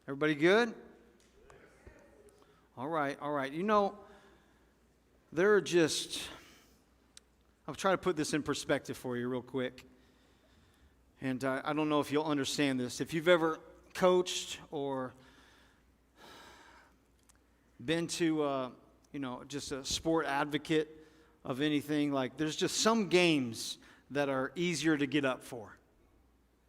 Everybody good? All right, all right. You know, there are just, I'll try to put this in perspective for you real quick. And I don't know if you'll understand this. If you've ever coached or been to, just a sport advocate of anything, like there's just some games that are easier to get up for.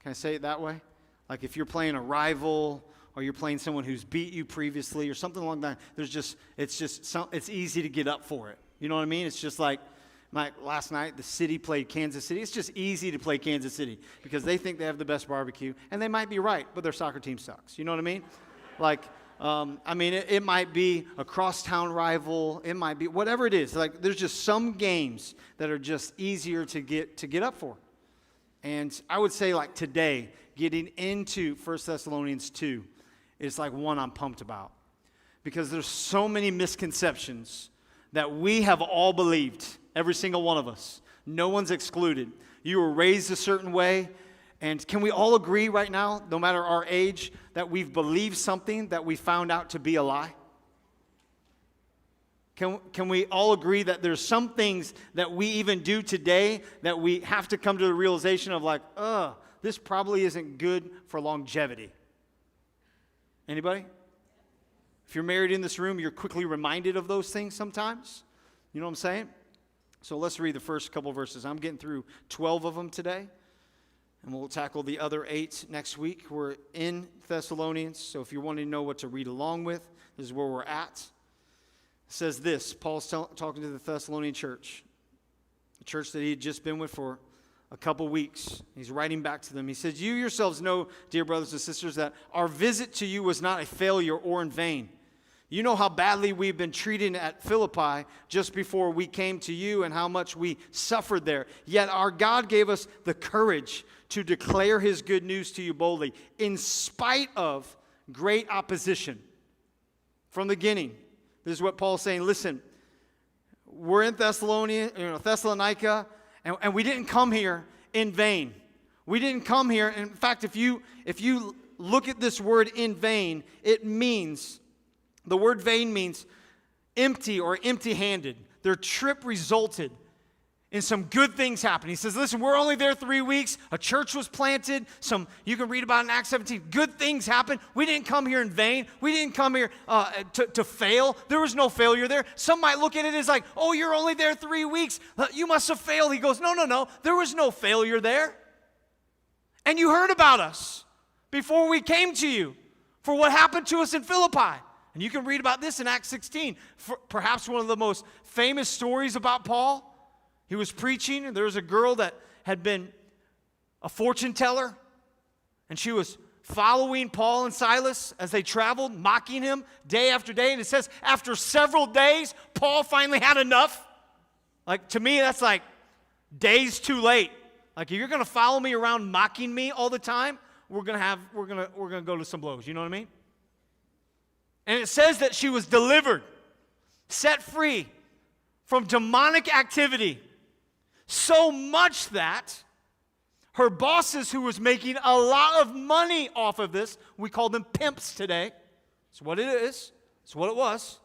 Can I say it that way? Like if you're playing a rival or you're playing someone who's beat you previously or something like that, it's easy to get up for it. You know what I mean? It's just like last night, the city played Kansas City. It's just easy to play Kansas City because they think they have the best barbecue, and they might be right, but their soccer team sucks. You know what I mean? It might be a crosstown rival. It might be whatever it is. Like there's just some games that are just easier to get up for. And I would say like today, getting into 1 Thessalonians 2 is like one I'm pumped about. Because there's so many misconceptions that we have all believed, every single one of us. No one's excluded. You were raised a certain way. And can we all agree right now, no matter our age, that we've believed something that we found out to be a lie? Can we all agree that there's some things that we even do today that we have to come to the realization of like, this probably isn't good for longevity? Anybody? If you're married in this room, you're quickly reminded of those things sometimes. You know what I'm saying? So let's read the first couple verses. I'm getting through 12 of them today, and we'll tackle the other 8 next week. We're in Thessalonians, so if you're wanting to know what to read along with, this is where we're at. It says this, Paul's talking to the Thessalonian church, the church that he had just been with for a couple weeks. He's writing back to them. He says, "You yourselves know, dear brothers and sisters, that our visit to you was not a failure or in vain. You know how badly we've been treated at Philippi just before we came to you and how much we suffered there. Yet our God gave us the courage to declare his good news to you boldly, in spite of great opposition." From the beginning, this is what Paul's saying. Listen, we're in Thessalonica, and we didn't come here in vain. We didn't come here. In fact, if you look at this word in vain, the word vain means empty or empty-handed. Their trip resulted in some good things happening. He says, listen, we're only there 3 weeks. A church was planted. You can read about it in Acts 17. Good things happened. We didn't come here in vain. We didn't come here to fail. There was no failure there. Some might look at it as like, oh, you're only there 3 weeks. You must have failed. He goes, no. There was no failure there. And you heard about us before we came to you for what happened to us in Philippi. And you can read about this in Acts 16. Perhaps one of the most famous stories about Paul. He was preaching, and there was a girl that had been a fortune teller, and she was following Paul and Silas as they traveled, mocking him day after day. And it says, after several days, Paul finally had enough. Like, to me, that's like days too late. Like, if you're going to follow me around mocking me all the time, we're going to go to some blows. You know what I mean? And it says that she was delivered, set free from demonic activity. So much that her bosses, who was making a lot of money off of this, we call them pimps today. That's what it is. That's what it was.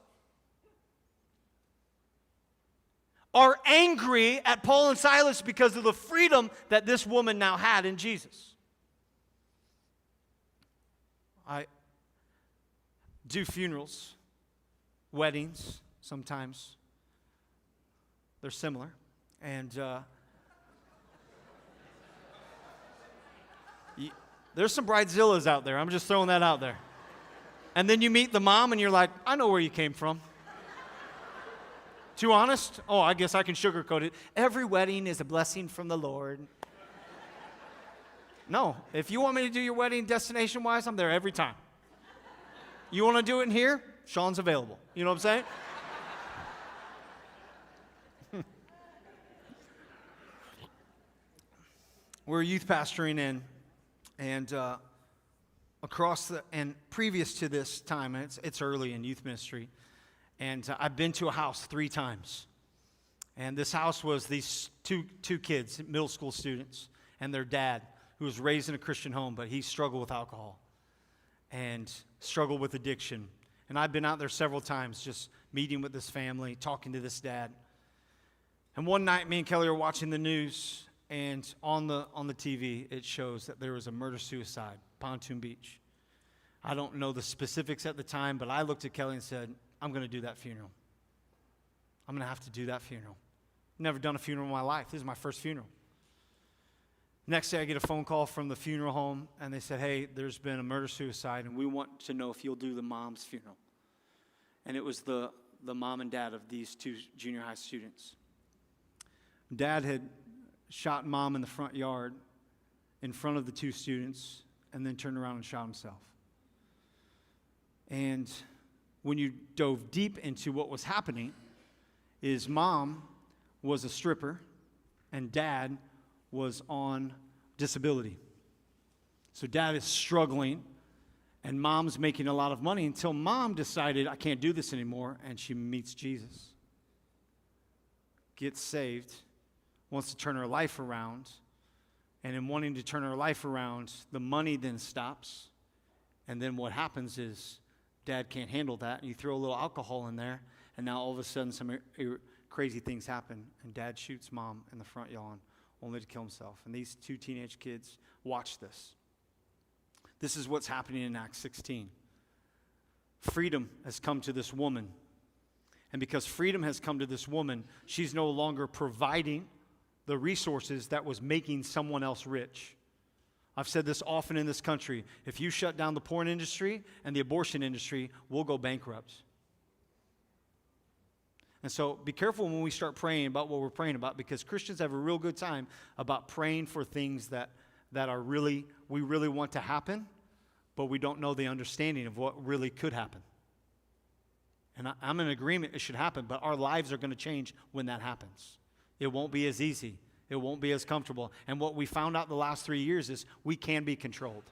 Are angry at Paul and Silas because of the freedom that this woman now had in Jesus. I do funerals, weddings, sometimes. They're similar. And there's some bridezillas out there. I'm just throwing that out there. And then you meet the mom and you're like, I know where you came from. Too honest? Oh, I guess I can sugarcoat it. Every wedding is a blessing from the Lord. No, if you want me to do your wedding destination-wise, I'm there every time. You want to do it in here? Sean's available. You know what I'm saying? We're youth pastoring in, and previous to this time, and it's early in youth ministry, and I've been to a house 3 times, and this house was these two kids, middle school students, and their dad, who was raised in a Christian home, but he struggled with alcohol, and struggled with addiction. And I've been out there several times just meeting with this family, talking to this dad. And one night, me and Kelly are watching the news, and on the TV, it shows that there was a murder-suicide, Pontoon Beach. I don't know the specifics at the time, but I looked at Kelly and said, I'm going to do that funeral. I'm going to have to do that funeral. Never done a funeral in my life. This is my first funeral. Next day, I get a phone call from the funeral home, and they said, hey, there's been a murder-suicide, and we want to know if you'll do the mom's funeral. And it was the mom and dad of these two junior high students. Dad had shot mom in the front yard in front of the two students and then turned around and shot himself. And when you dove deep into what was happening, is mom was a stripper and dad was on disability. So dad is struggling and mom's making a lot of money until mom decided, I can't do this anymore, and she meets Jesus. Gets saved, wants to turn her life around, and in wanting to turn her life around, the money then stops, and then what happens is dad can't handle that, and you throw a little alcohol in there, and now all of a sudden some crazy things happen, and dad shoots mom in the front lawn, only to kill himself. And these two teenage kids watch this. This is what's happening in Acts 16. Freedom has come to this woman. And because freedom has come to this woman, she's no longer providing the resources that was making someone else rich. I've said this often in this country. If you shut down the porn industry and the abortion industry, we'll go bankrupt. And so be careful when we start praying about what we're praying about, because Christians have a real good time about praying for things that are we really want to happen, but we don't know the understanding of what really could happen. And I'm in agreement it should happen, but our lives are going to change when that happens. It won't be as easy. It won't be as comfortable. And what we found out the last 3 years is we can be controlled.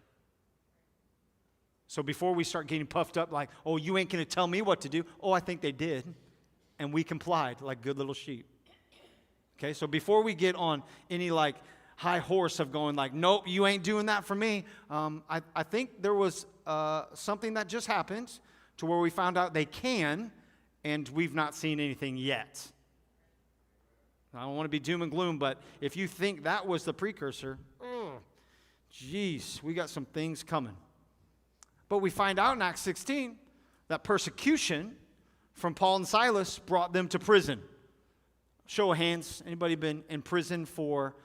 So before we start getting puffed up like, oh, you ain't going to tell me what to do. Oh, I think they did. And we complied like good little sheep. Okay, so before we get on any like high horse of going like, nope, you ain't doing that for me. I think there was something that just happened to where we found out they can, and we've not seen anything yet. I don't want to be doom and gloom, but if you think that was the precursor, geez, we got some things coming. But we find out in Acts 16 that persecution from Paul and Silas brought them to prison. Show of hands, anybody been in prison for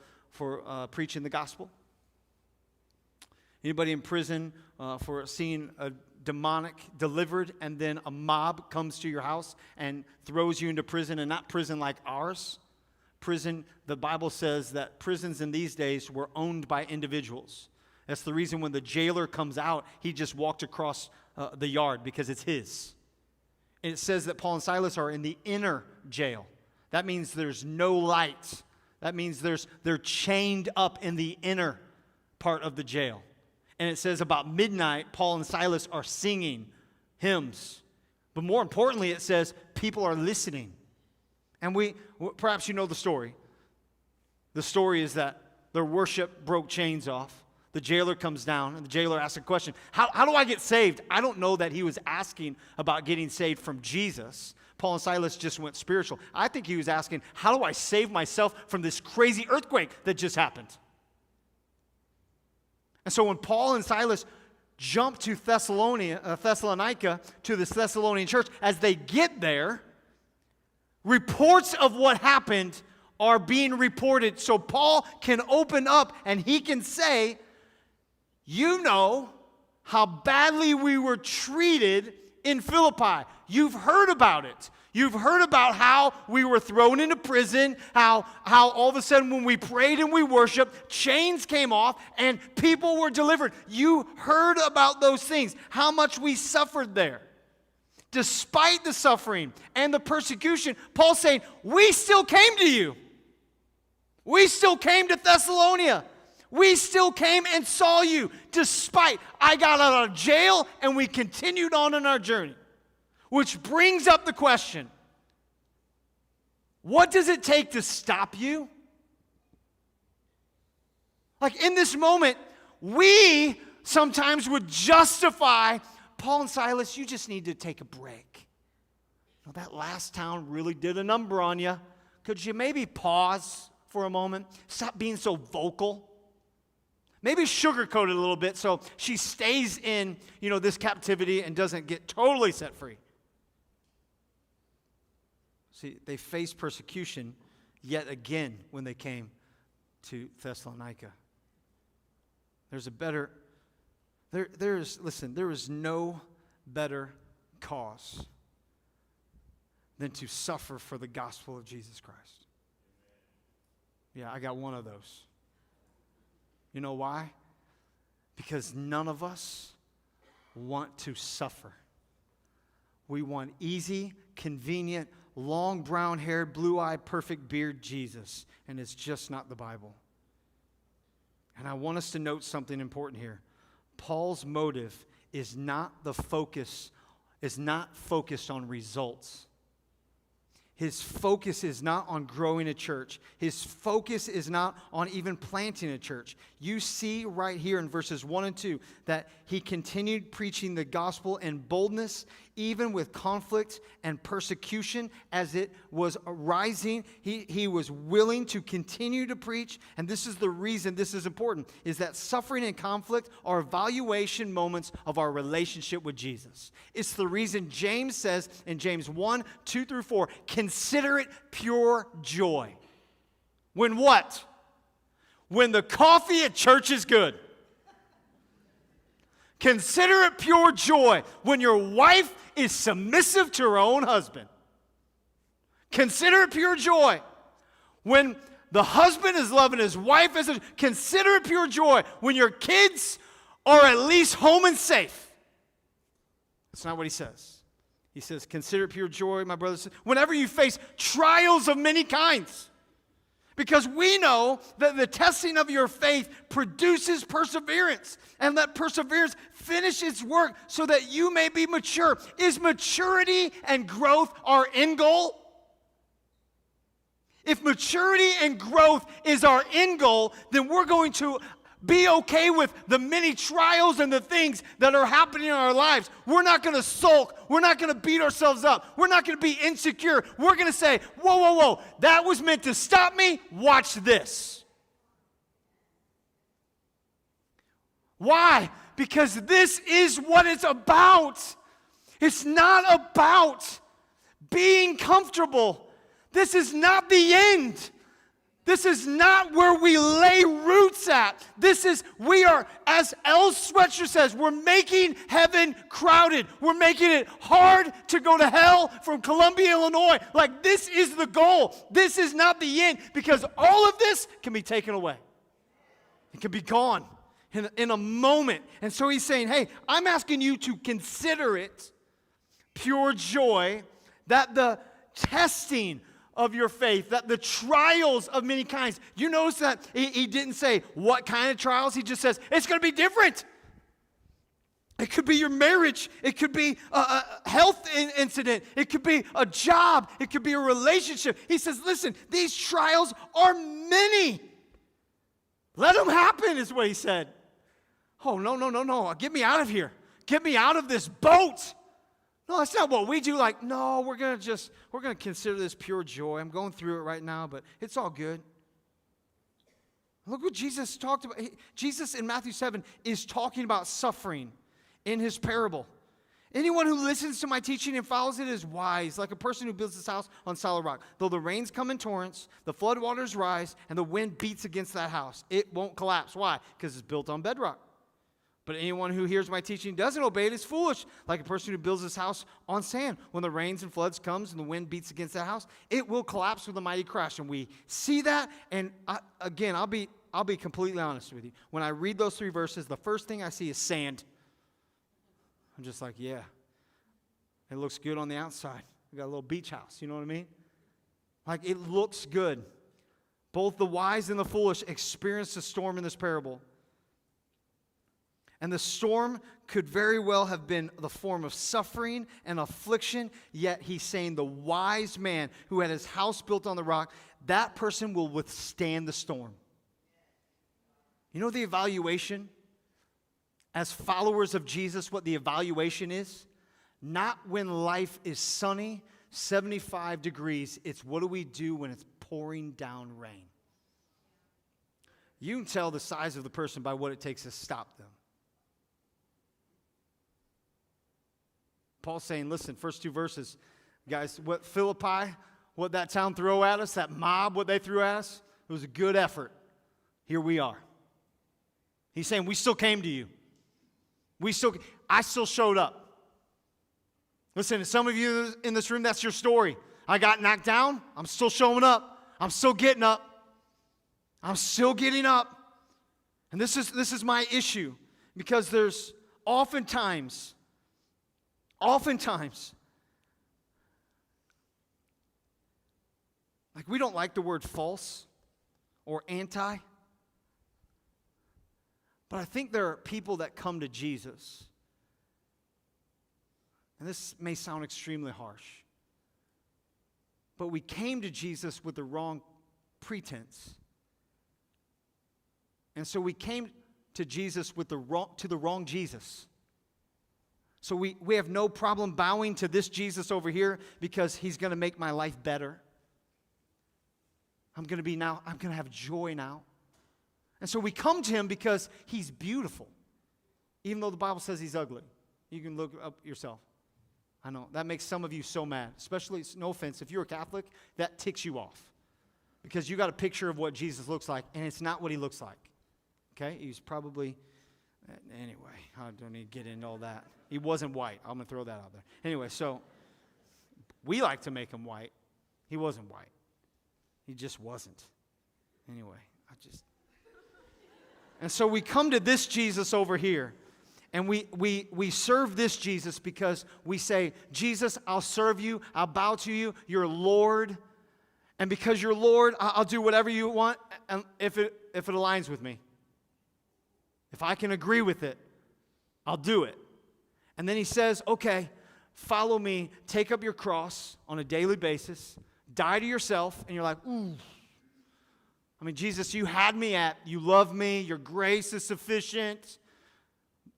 preaching the gospel? Anybody in prison for seeing a demonic delivered and then a mob comes to your house and throws you into prison, and not prison like ours? Prison, the Bible says that prisons in these days were owned by individuals. That's the reason when the jailer comes out, he just walked across the yard because it's his. And it says that Paul and Silas are in the inner jail. That means there's no light. That means they're chained up in the inner part of the jail. And it says about midnight, Paul and Silas are singing hymns. But more importantly, it says people are listening. And perhaps you know the story. The story is that their worship broke chains off. The jailer comes down, and the jailer asks a question. How do I get saved? I don't know that he was asking about getting saved from Jesus. Paul and Silas just went spiritual. I think he was asking, how do I save myself from this crazy earthquake that just happened? And so when Paul and Silas jump to Thessalonica, to this Thessalonian church, as they get there, reports of what happened are being reported. So Paul can open up and he can say, you know how badly we were treated in Philippi. You've heard about it. You've heard about how we were thrown into prison, how all of a sudden when we prayed and we worshiped, chains came off and people were delivered. You heard about those things, how much we suffered there. Despite the suffering and the persecution, Paul's saying, we still came to you. We still came to Thessalonica. We still came and saw you. Despite, I got out of jail and we continued on in our journey. Which brings up the question, what does it take to stop you? Like in this moment, we sometimes would justify Paul and Silas, you just need to take a break. You know, that last town really did a number on you. Could you maybe pause for a moment? Stop being so vocal. Maybe sugarcoat it a little bit so she stays in, this captivity and doesn't get totally set free. See, they faced persecution yet again when they came to Thessalonica. There is no better cause than to suffer for the gospel of Jesus Christ. Yeah, I got one of those. You know why? Because none of us want to suffer. We want easy, convenient, long brown-haired, blue-eyed, perfect beard Jesus, and it's just not the Bible. And I want us to note something important here. Paul's motive is not focused on results. His focus is not on growing a church. His focus is not on even planting a church. You see right here in verses 1 and 2 that he continued preaching the gospel in boldness, even with conflict and persecution as it was arising. He was willing to continue to preach, and this is the reason this is important, is that suffering and conflict are evaluation moments of our relationship with Jesus. It's the reason James says in James 1, 2 through 4, consider it pure joy. When what? When the coffee at church is good. Consider it pure joy when your wife is submissive to her own husband. Consider it pure joy when the husband is loving his wife. Consider it pure joy when your kids are at least home and safe. That's not what he says. He says, consider it pure joy, my brothers, whenever you face trials of many kinds. Because we know that the testing of your faith produces perseverance, and that perseverance finishes its work so that you may be mature. Is maturity and growth our end goal? If maturity and growth is our end goal, then we're going to be okay with the many trials and the things that are happening in our lives. We're not going to sulk. We're not going to beat ourselves up. We're not going to be insecure. We're going to say, whoa, whoa, whoa, that was meant to stop me. Watch this. Why? Because this is what it's about. It's not about being comfortable. This is not the end. This is not where we lay roots at. We are, as L. Sweatshirt says, we're making heaven crowded. We're making it hard to go to hell from Columbia, Illinois. Like, this is the goal. This is not the end, because all of this can be taken away. It can be gone in a moment. And so he's saying, hey, I'm asking you to consider it pure joy that the testing of your faith, that the trials of many kinds. You notice that he didn't say what kind of trials. He just says it's going to be different. It could be your marriage. It could be a health incident. It could be a job. It could be a relationship. He says, listen, these trials are many. Let them happen, is what he said. Oh, no. Get me out of here. Get me out of this boat. No, that's not what we do. Like, no, we're going to consider this pure joy. I'm going through it right now, but it's all good. Look what Jesus talked about. Jesus in Matthew 7 is talking about suffering in his parable. Anyone who listens to my teaching and follows it is wise, like a person who builds his house on solid rock. Though the rains come in torrents, the floodwaters rise, and the wind beats against that house, it won't collapse. Why? Because it's built on bedrock. But anyone who hears my teaching and doesn't obey it is foolish, like a person who builds his house on sand. When the rains and floods comes and the wind beats against that house, it will collapse with a mighty crash. And we see that. And I'll be completely honest with you. When I read those 3 verses, the first thing I see is sand. I'm just like, yeah, it looks good on the outside. We got a little beach house. You know what I mean? Like, it looks good. Both the wise and the foolish experienced a storm in this parable. And the storm could very well have been the form of suffering and affliction, yet he's saying the wise man who had his house built on the rock, that person will withstand the storm. You know the evaluation as followers of Jesus, what the evaluation is? Not when life is sunny, 75 degrees. It's what do we do when it's pouring down rain? You can tell the size of the person by what it takes to stop them. Paul's saying, listen, first two verses, guys, what Philippi, what that town threw at us, that mob, what they threw at us, it was a good effort. Here we are. He's saying, we still came to you. I still showed up. Listen, to some of you in this room, that's your story. I got knocked down. I'm still showing up. I'm still getting up. I'm still getting up. And this is my issue, because there's oftentimes, like we don't like the word false or anti, but I think there are people that come to Jesus, and this may sound extremely harsh, but we came to Jesus with the wrong pretense. And so we came to Jesus with the wrong Jesus. So we have no problem bowing to this Jesus over here because he's going to make my life better. I'm going to have joy now. And so we come to him because he's beautiful, even though the Bible says he's ugly. You can look up yourself. I know, that makes some of you so mad, especially, no offense, if you're a Catholic, that ticks you off. Because you got a picture of what Jesus looks like, and it's not what he looks like. Okay? He's probably, anyway, I don't need to get into all that. He wasn't white. I'm going to throw that out there. Anyway, so we like to make him white. He wasn't white. He just wasn't. Anyway, and so we come to this Jesus over here, and we serve this Jesus because we say, Jesus, I'll serve you. I'll bow to you. You're Lord. And because you're Lord, I'll do whatever you want, and if it aligns with me. If I can agree with it, I'll do it. And then he says, okay, follow me, take up your cross on a daily basis, die to yourself, and you're like, ooh. I mean, Jesus, you had me at, you love me, your grace is sufficient,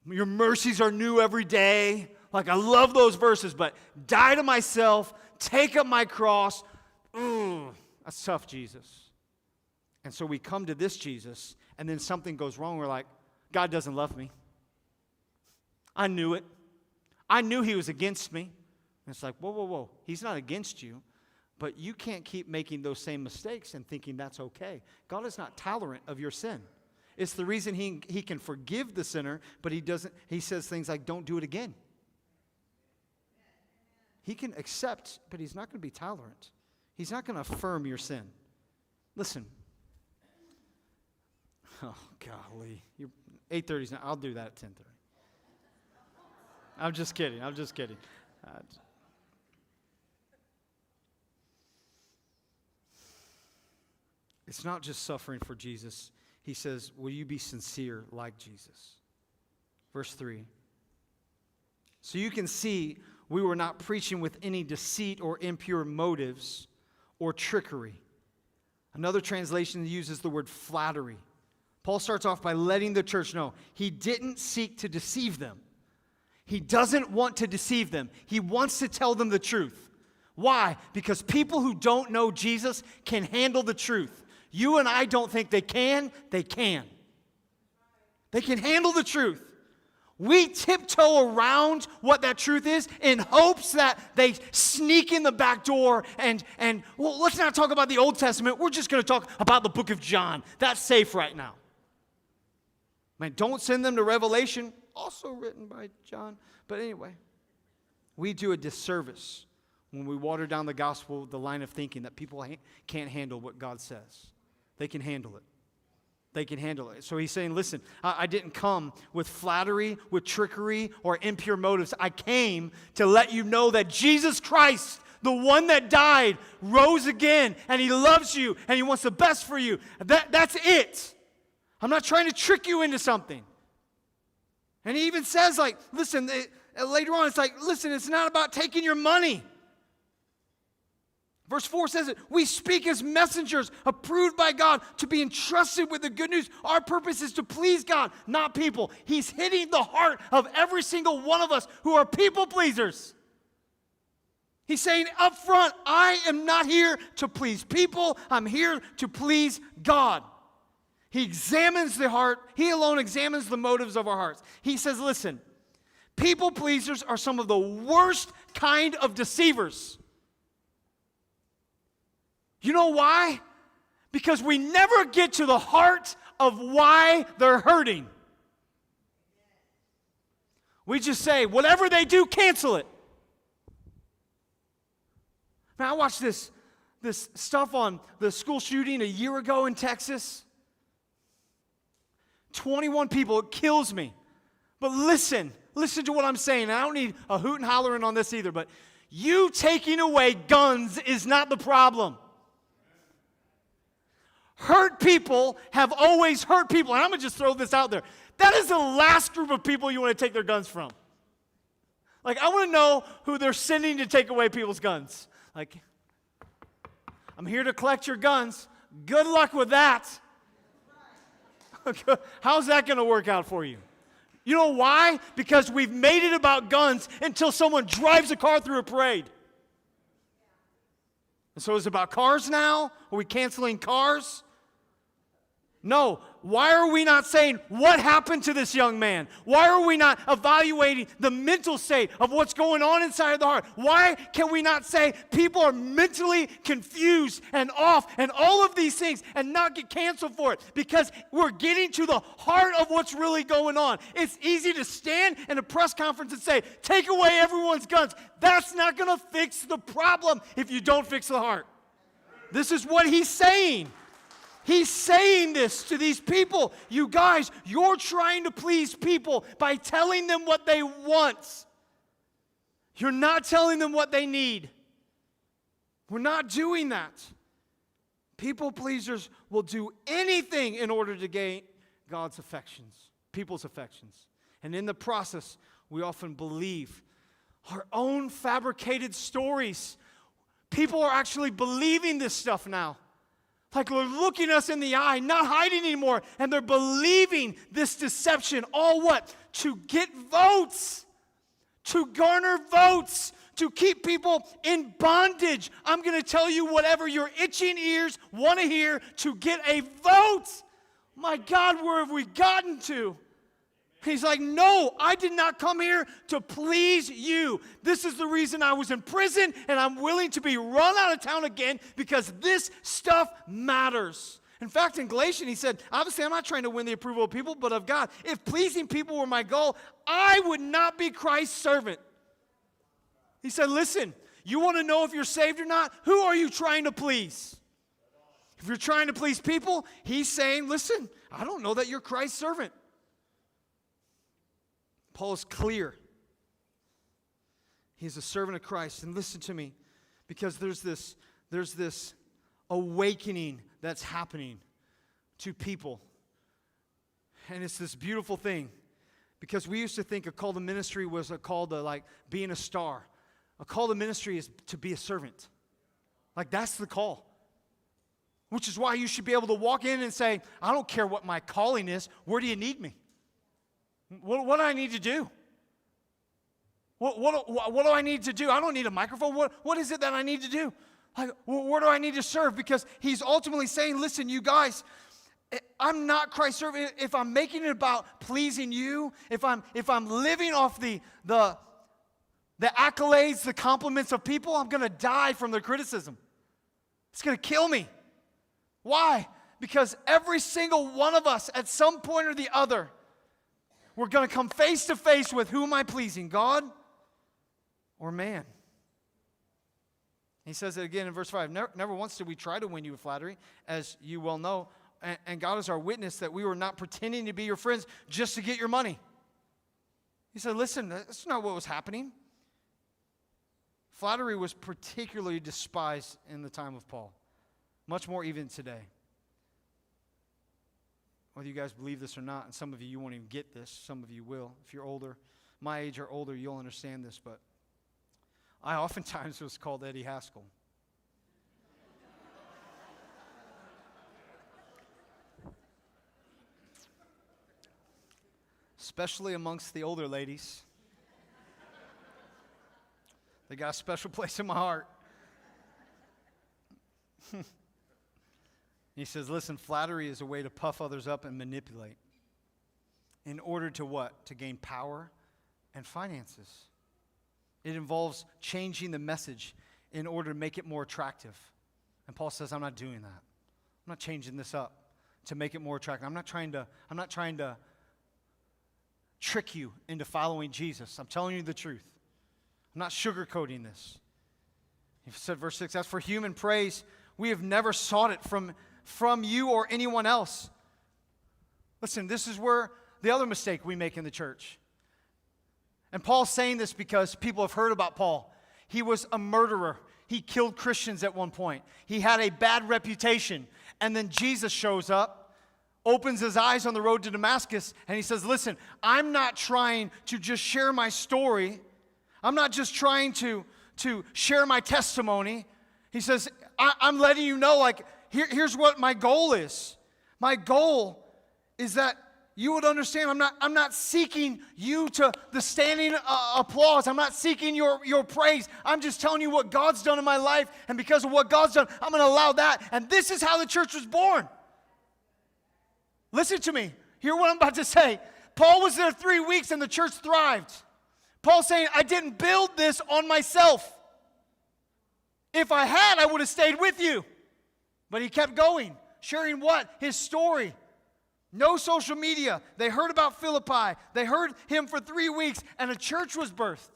your mercies are new every day. Like, I love those verses, but die to myself, take up my cross. Ooh, that's tough, Jesus. And so we come to this Jesus, and then something goes wrong. We're like, God doesn't love me. I knew it. I knew he was against me. And it's like, whoa. He's not against you, but you can't keep making those same mistakes and thinking that's okay. God is not tolerant of your sin. It's the reason he can forgive the sinner, but he says things like, don't do it again. He can accept, but he's not going to be tolerant. He's not going to affirm your sin. Listen. Oh, golly. 8:30 now. I'll do that at 10:30. I'm just kidding. It's not just suffering for Jesus. He says, will you be sincere like Jesus? Verse 3. So you can see we were not preaching with any deceit or impure motives or trickery. Another translation uses the word flattery. Paul starts off by letting the church know he didn't seek to deceive them. He doesn't want to deceive them. He wants to tell them the truth. Why? Because people who don't know Jesus can handle the truth. You and I don't think they can. They can. They can handle the truth. We tiptoe around what that truth is in hopes that they sneak in the back door and well, let's not talk about the Old Testament. We're just going to talk about the book of John. That's safe right now. Man, don't send them to Revelation, also written by John. But anyway, we do a disservice when we water down the gospel, the line of thinking that people can't handle what God says. They can handle it. They can handle it. So he's saying, listen, I didn't come with flattery, with trickery, or impure motives. I came to let you know that Jesus Christ, the one that died, rose again, and he loves you, and he wants the best for you. That's it. I'm not trying to trick you into something. And he even says, like, listen, later on, it's like, listen, it's not about taking your money. Verse 4 says it, we speak as messengers approved by God to be entrusted with the good news. Our purpose is to please God, not people. He's hitting the heart of every single one of us who are people pleasers. He's saying up front, I am not here to please people. I'm here to please God. He examines the heart. He alone examines the motives of our hearts. He says, listen, people pleasers are some of the worst kind of deceivers. You know why? Because we never get to the heart of why they're hurting. We just say, whatever they do, cancel it. Man, I watched this stuff on the school shooting a year ago in Texas. 21 people, it kills me. But listen to what I'm saying. And I don't need a hoot and hollering on this either, but you taking away guns is not the problem. Hurt people have always hurt people. And I'm going to just throw this out there. That is the last group of people you want to take their guns from. Like, I want to know who they're sending to take away people's guns. Like, I'm here to collect your guns. Good luck with that. How's that going to work out for you? You know why? Because we've made it about guns until someone drives a car through a parade. And so it's about cars now? Are we canceling cars? No. Why are we not saying, what happened to this young man? Why are we not evaluating the mental state of what's going on inside of the heart? Why can we not say people are mentally confused and off and all of these things and not get canceled for it? Because we're getting to the heart of what's really going on. It's easy to stand in a press conference and say, take away everyone's guns. That's not going to fix the problem if you don't fix the heart. This is what he's saying. He's saying this to these people. You guys, you're trying to please people by telling them what they want. You're not telling them what they need. We're not doing that. People pleasers will do anything in order to gain God's affections, people's affections. And in the process, we often believe our own fabricated stories. People are actually believing this stuff now. Like they're looking us in the eye, not hiding anymore, and they're believing this deception. All what? To get votes, to garner votes, to keep people in bondage. I'm going to tell you whatever your itching ears want to hear to get a vote. My God, where have we gotten to? He's like, no, I did not come here to please you. This is the reason I was in prison, and I'm willing to be run out of town again because this stuff matters. In fact, in Galatians, he said, obviously, I'm not trying to win the approval of people, but of God. If pleasing people were my goal, I would not be Christ's servant. He said, listen, you want to know if you're saved or not? Who are you trying to please? If you're trying to please people, he's saying, listen, I don't know that you're Christ's servant. Paul is clear. He's a servant of Christ. And listen to me, because there's this awakening that's happening to people. And it's this beautiful thing. Because we used to think a call to ministry was a call to like being a star. A call to ministry is to be a servant. Like that's the call. Which is why you should be able to walk in and say, I don't care what my calling is. Where do you need me? What do I need to do? What do I need to do? I don't need a microphone. What is it that I need to do? Like, where do I need to serve? Because he's ultimately saying, listen, you guys, I'm not Christ's servant. If I'm making it about pleasing you, if I'm living off the accolades, the compliments of people, I'm going to die from their criticism. It's going to kill me. Why? Because every single one of us at some point or the other, we're going to come face to face with who am I pleasing, God or man? He says it again in verse 5. Never once did we try to win you with flattery, as you well know, and God is our witness that we were not pretending to be your friends just to get your money. He said, listen, that's not what was happening. Flattery was particularly despised in the time of Paul, much more even today. Whether you guys believe this or not, and some of you won't even get this, some of you will. If you're older, my age or older, you'll understand this, but I oftentimes was called Eddie Haskell. especially amongst the older ladies. They got a special place in my heart. He says, listen, flattery is a way to puff others up and manipulate. In order to what? To gain power and finances. It involves changing the message in order to make it more attractive. And Paul says, I'm not doing that. I'm not changing this up to make it more attractive. I'm not trying to trick you into following Jesus. I'm telling you the truth. I'm not sugarcoating this. He said, verse 6, as for human praise, we have never sought it from you or anyone else. Listen, this is where the other mistake we make in the church. And Paul's saying this because people have heard about Paul. He was a murderer. He killed Christians at one point. He had a bad reputation. And then Jesus shows up, opens his eyes on the road to Damascus, and he says, listen, I'm not trying to just share my story. I'm not just trying to share my testimony. He says, I'm letting you know, like, here's what my goal is. My goal is that you would understand I'm not seeking you to the standing applause. I'm not seeking your praise. I'm just telling you what God's done in my life, and because of what God's done, I'm going to allow that. And this is how the church was born. Listen to me. Hear what I'm about to say. Paul was there 3 weeks and the church thrived. Paul's saying, I didn't build this on myself. If I had, I would have stayed with you. But he kept going, sharing what? His story. No social media. They heard about Philippi. They heard him for 3 weeks, and a church was birthed.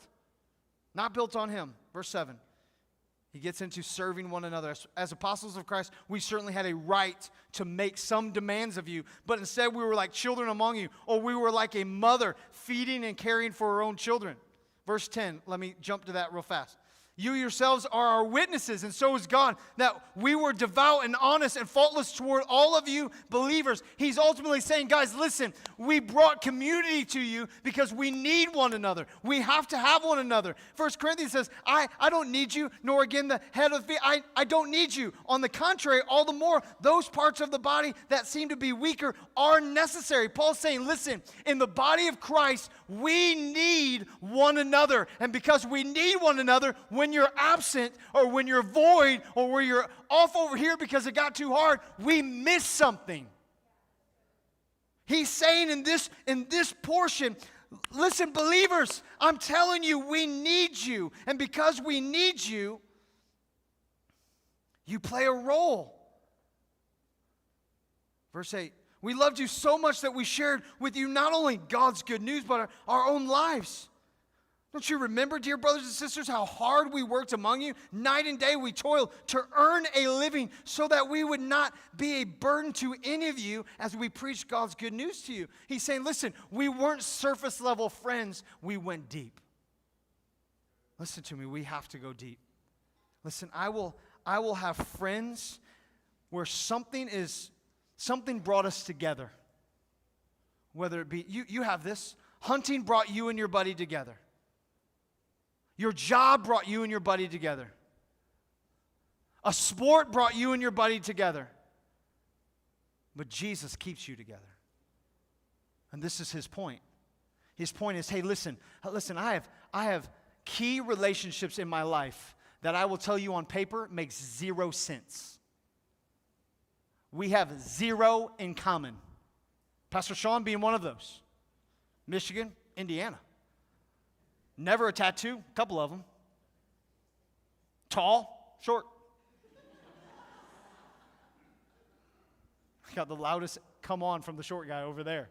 Not built on him. Verse 7. He gets into serving one another. As apostles of Christ, we certainly had a right to make some demands of you, but instead we were like children among you, or we were like a mother feeding and caring for her own children. Verse 10, let me jump to that real fast. You yourselves are our witnesses, and so is God, that we were devout and honest and faultless toward all of you believers. He's ultimately saying, guys, listen, we brought community to you because we need one another. We have to have one another. 1 Corinthians says, I don't need you, nor again the head of the feet. I don't need you. On the contrary, all the more, those parts of the body that seem to be weaker are necessary. Paul's saying, listen, in the body of Christ, we need one another. And because we need one another, when you're absent or when you're void or when you're off over here because it got too hard, we miss something. He's saying in this portion, listen, believers, I'm telling you, we need you. And because we need you, you play a role. Verse 8, we loved you so much that we shared with you not only God's good news, but our own lives. Don't you remember, dear brothers and sisters, how hard we worked among you? Night and day we toiled to earn a living so that we would not be a burden to any of you as we preached God's good news to you. He's saying, listen, we weren't surface level friends. We went deep. Listen to me. We have to go deep. Listen, I will have friends where something brought us together. Whether it be, you have this. Hunting brought you and your buddy together. Your job brought you and your buddy together. A sport brought you and your buddy together. But Jesus keeps you together. And this is his point. His point is, hey, listen, I have key relationships in my life that I will tell you on paper makes 0 sense. We have 0 in common. Pastor Sean being one of those. Michigan, Indiana. Never a tattoo, a couple of them. Tall, short. Got the loudest come on from the short guy over there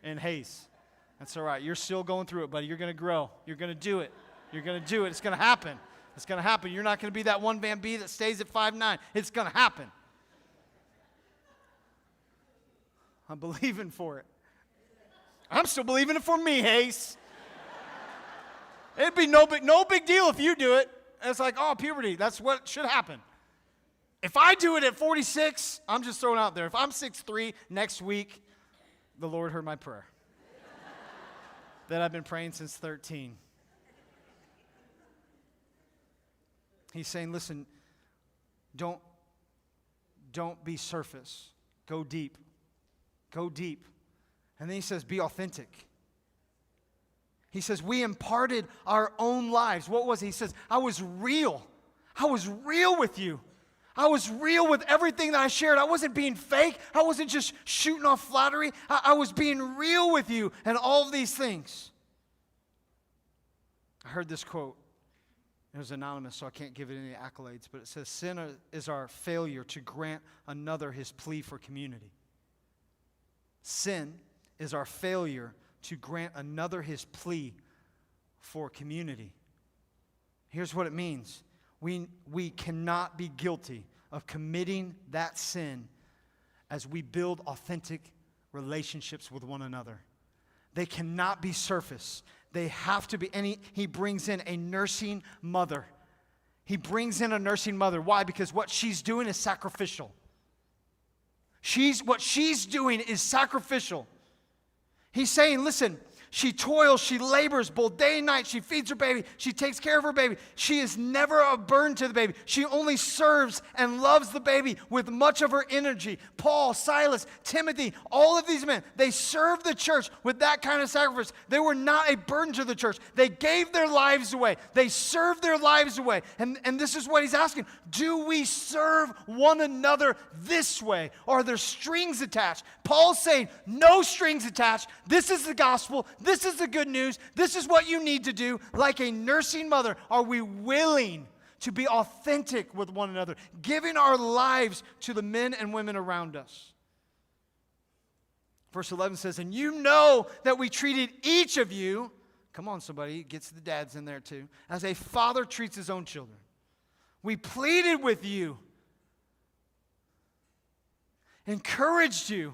in Hayes. That's all right. You're still going through it, buddy. You're going to grow. You're going to do it. You're going to do it. It's going to happen. It's going to happen. You're not going to be that one Van B that stays at 5'9". It's going to happen. I'm believing for it. I'm still believing it for me, Hayes. It'd be no big deal if you do it. It's like, oh, puberty, that's what should happen. If I do it at 46, I'm just throwing out there. If I'm 6'3" next week, the Lord heard my prayer that I've been praying since 13. He's saying, listen, don't be surface. Go deep. Go deep. And then he says, be authentic. He says, we imparted our own lives. What was it? He says, I was real. I was real with you. I was real with everything that I shared. I wasn't being fake. I wasn't just shooting off flattery. I was being real with you and all of these things. I heard this quote. It was anonymous, so I can't give it any accolades, but it says, sin is our failure to grant another his plea for community. Sin is our failure to grant another his plea for community. Here's what it means. We cannot be guilty of committing that sin as we build authentic relationships with one another. They cannot be surface. They have to be, and he brings in a nursing mother. He brings in a nursing mother. Why? Because what she's doing is sacrificial. What she's doing is sacrificial. He's saying, listen, she toils, she labors both day and night. She feeds her baby. She takes care of her baby. She is never a burden to the baby. She only serves and loves the baby with much of her energy. Paul, Silas, Timothy, all of these men, they served the church with that kind of sacrifice. They were not a burden to the church. They gave their lives away. They served their lives away. And this is what he's asking. Do we serve one another this way? Or are there strings attached? Paul's saying, no strings attached. This is the gospel. This is the good news. This is what you need to do. Like a nursing mother, are we willing to be authentic with one another, giving our lives to the men and women around us? Verse 11 says, and you know that we treated each of you, come on somebody, gets the dads in there too, as a father treats his own children. We pleaded with you, encouraged you,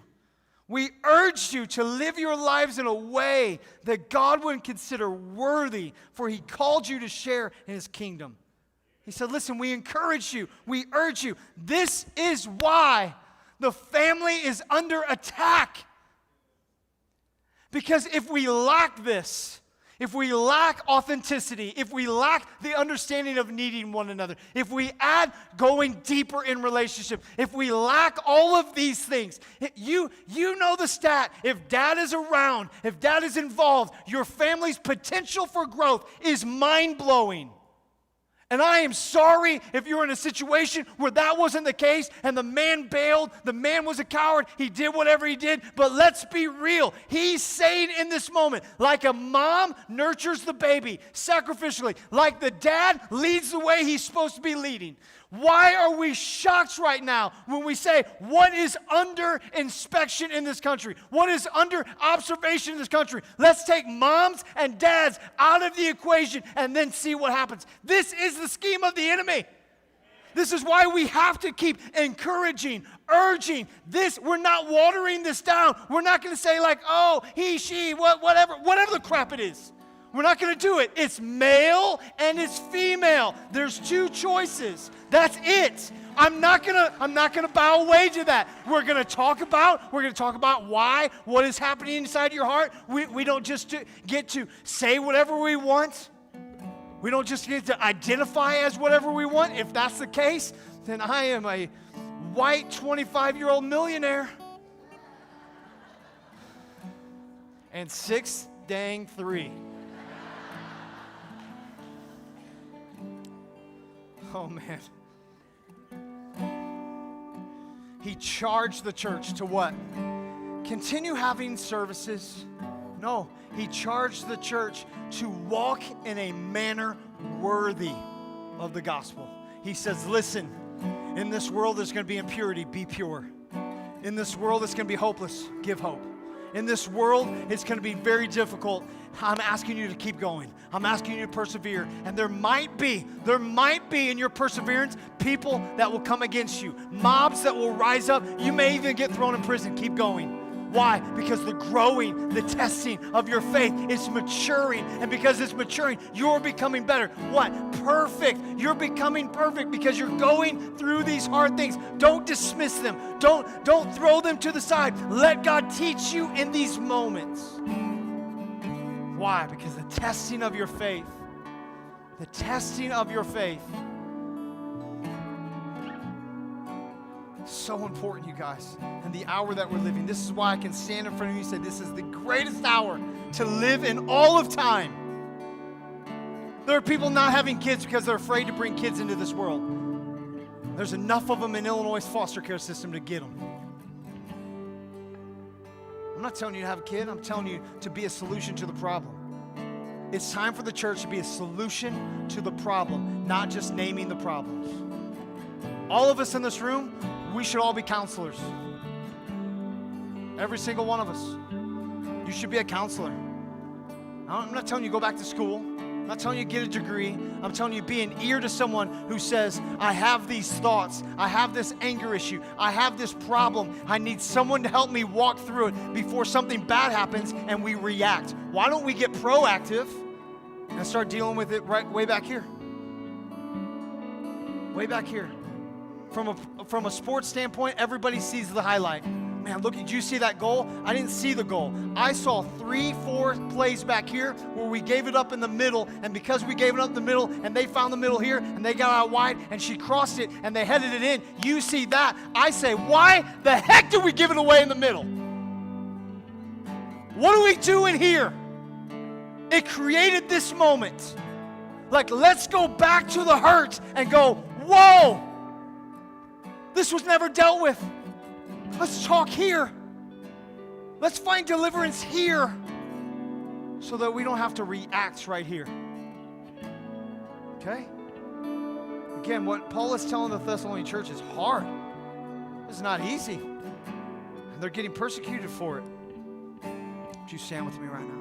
we urged you to live your lives in a way that God would consider worthy, for he called you to share in his kingdom. He said, listen, we encourage you, we urge you. This is why the family is under attack. Because if we lack this, if we lack authenticity, if we lack the understanding of needing one another, if we add going deeper in relationship, if we lack all of these things, you know the stat. If dad is around, if dad is involved, your family's potential for growth is mind-blowing. And I am sorry if you're in a situation where that wasn't the case and the man bailed, the man was a coward, he did whatever he did, but let's be real. He's saying in this moment, like a mom nurtures the baby sacrificially, like the dad leads the way he's supposed to be leading. Why are we shocked right now when we say, what is under inspection in this country? What is under observation in this country? Let's take moms and dads out of the equation and then see what happens. This is the scheme of the enemy. This is why we have to keep encouraging, urging this. We're not watering this down. We're not going to say like, oh, he, she, whatever the crap it is. We're not going to do it. It's male and it's female. There's two choices. That's it. I'm not gonna bow away to that. We're gonna talk about why, what is happening inside your heart. We don't just get to say whatever we want. We don't just get to identify as whatever we want. If that's the case, then I am a white 25-year-old millionaire. And 6'3". Oh, man. He charged the church to what? Continue having services? No, he charged the church to walk in a manner worthy of the gospel. He says, listen, in this world there's going to be impurity, be pure. In this world it's going to be hopeless, give hope. In this world, it's going to be very difficult. I'm asking you to keep going. I'm asking you to persevere. And there might be in your perseverance people that will come against you, mobs that will rise up. You may even get thrown in prison. Keep going. Why? Because the growing, the testing of your faith is maturing. And because it's maturing, you're becoming better. What? Perfect. You're becoming perfect because you're going through these hard things. Don't dismiss them. Don't throw them to the side. Let God teach you in these moments. Why? Because the testing of your faith, so important, you guys. And the hour that we're living, this is why I can stand in front of you and say, this is the greatest hour to live in all of time. There are people not having kids because they're afraid to bring kids into this world. There's enough of them in Illinois' foster care system to get them. I'm not telling you to have a kid. I'm telling you to be a solution to the problem. It's time for the church to be a solution to the problem, not just naming the problems. All of us in this room, we should all be counselors. Every single one of us. You should be a counselor. I'm not telling you go back to school. I'm not telling you get a degree. I'm telling you be an ear to someone who says, I have these thoughts. I have this anger issue. I have this problem. I need someone to help me walk through it before something bad happens and we react. Why don't we get proactive and start dealing with it right way back here? Way back here. From a sports standpoint, everybody sees the highlight. Man, look, did you see that goal? I didn't see the goal. I saw 3-4 plays back here where we gave it up in the middle, and because we gave it up in the middle, and they found the middle here, and they got out wide, and she crossed it, and they headed it in. You see that. I say, why the heck did we give it away in the middle? What are we doing here? It created this moment. Like, let's go back to the hurt and go, whoa, this was never dealt with. Let's talk here. Let's find deliverance here so that we don't have to react right here. Okay? Again, what Paul is telling the Thessalonian church is hard. It's not easy. And they're getting persecuted for it. Would you stand with me right now?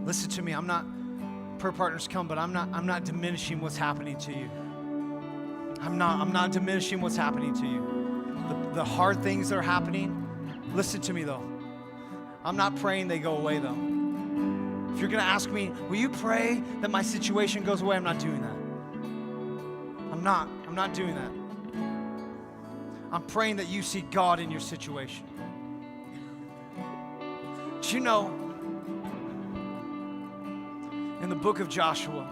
Listen to me, I'm not, prayer partners come, but I'm not diminishing what's happening to you. I'm not diminishing what's happening to you. The hard things that are happening, listen to me though. I'm not praying they go away though. If you're gonna ask me, will you pray that my situation goes away? I'm not doing that. I'm not doing that. I'm praying that you see God in your situation. Do you know, in the book of Joshua,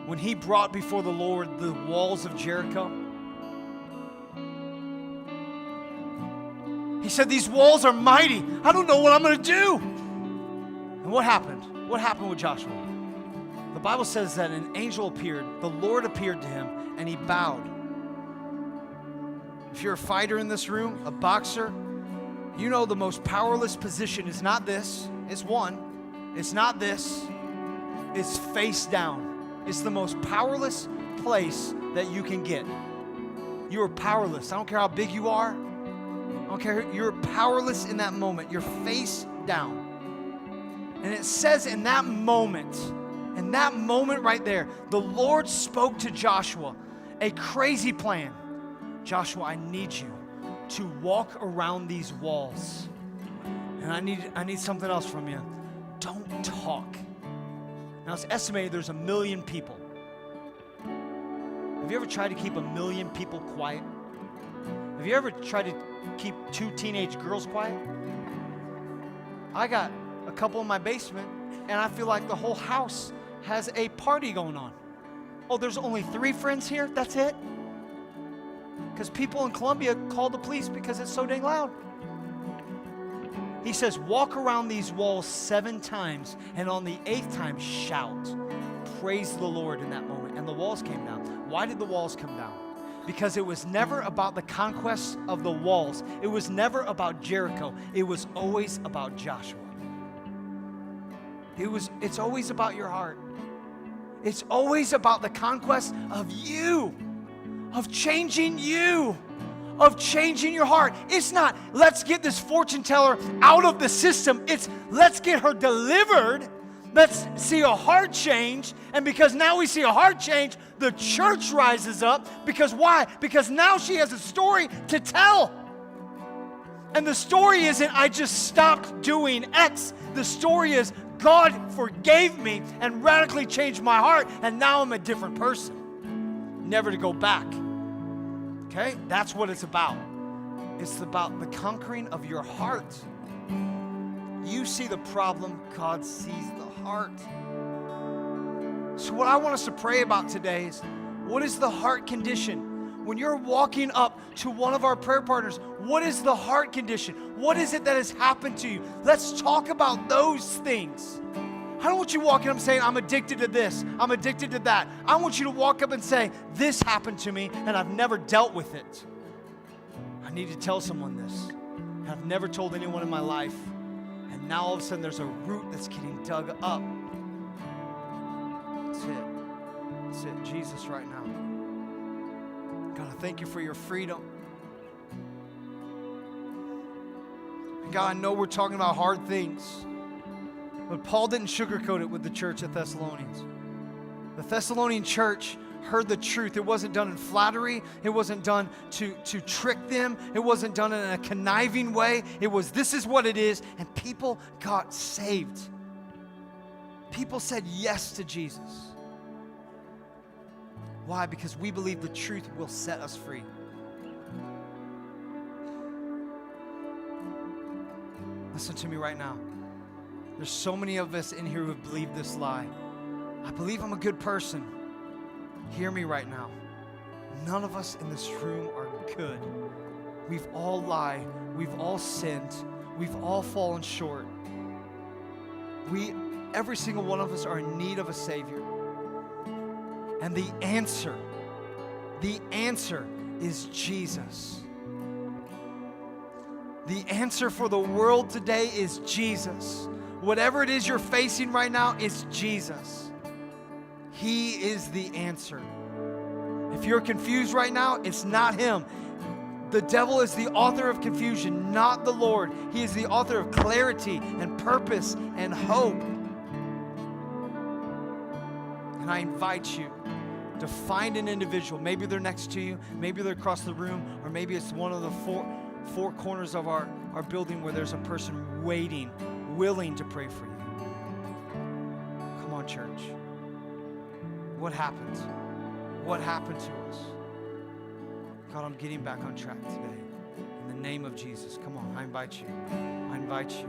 when he brought before the Lord the walls of Jericho, he said, these walls are mighty. I don't know what I'm going to do. And what happened? What happened with Joshua? The Bible says that an angel appeared, the Lord appeared to him, and he bowed. If you're a fighter in this room, a boxer, you know the most powerless position is not this. It's one. It's not this. It's face down. It's the most powerless place that you can get. You are powerless. I don't care how big you are. I don't care. You're powerless in that moment. You're face down. And it says in that moment right there, the Lord spoke to Joshua a crazy plan. Joshua, I need you to walk around these walls. And I need something else from you. Don't talk. Now it's estimated there's 1 million people. Have you ever tried to keep 1 million people quiet? Have you ever tried to keep 2 teenage girls quiet? I got a couple in my basement, and I feel like the whole house has a party going on. Oh, there's only 3 friends here? That's it? Because people in Columbia called the police because it's so dang loud. He says, walk around these walls 7 times, and on the 8th time, shout. Praise the Lord in that moment. And the walls came down. Why did the walls come down? Because it was never about the conquest of the walls. It was never about Jericho. It was always about Joshua. It's always about your heart. It's always about the conquest of you, of changing you, of changing your heart. It's not, let's get this fortune teller out of the system. It's, let's get her delivered. Let's see a heart change. And because now we see a heart change, the church rises up. Because why? Because now she has a story to tell. And the story isn't, I just stopped doing X. The story is, God forgave me and radically changed my heart. And now I'm a different person. Never to go back. Okay? That's what it's about. It's about the conquering of your heart. You see the problem, God sees the heart. So what I want us to pray about today is, what is the heart condition? When you're walking up to one of our prayer partners, what is the heart condition? What is it that has happened to you? Let's talk about those things. I don't want you walking up and saying, I'm addicted to this, I'm addicted to that. I want you to walk up and say, this happened to me and I've never dealt with it. I need to tell someone this. And I've never told anyone in my life. And now all of a sudden there's a root that's getting dug up. That's it. That's it. Jesus right now. God, I thank you for your freedom. And God, I know we're talking about hard things. But Paul didn't sugarcoat it with the church at Thessalonians. The Thessalonian church heard the truth. It wasn't done in flattery. It wasn't done to trick them. It wasn't done in a conniving way. It was, this is what it is. And people got saved. People said yes to Jesus. Why? Because we believe the truth will set us free. Listen to me right now. There's so many of us in here who have believed this lie. I believe I'm a good person. Hear me right now. None of us in this room are good. We've all lied. We've all sinned. We've all fallen short. Every single one of us are in need of a Savior. And the answer is Jesus. The answer for the world today is Jesus. Whatever it is you're facing right now, it's Jesus. He is the answer. If you're confused right now, it's not Him. The devil is the author of confusion, not the Lord. He is the author of clarity and purpose and hope. And I invite you to find an individual. Maybe they're next to you, maybe they're across the room, or maybe it's one of the four corners of our building where there's a person waiting, willing to pray for you. Come on, church. What happened? What happened to us? God, I'm getting back on track today. In the name of Jesus, come on, I invite you. I invite you.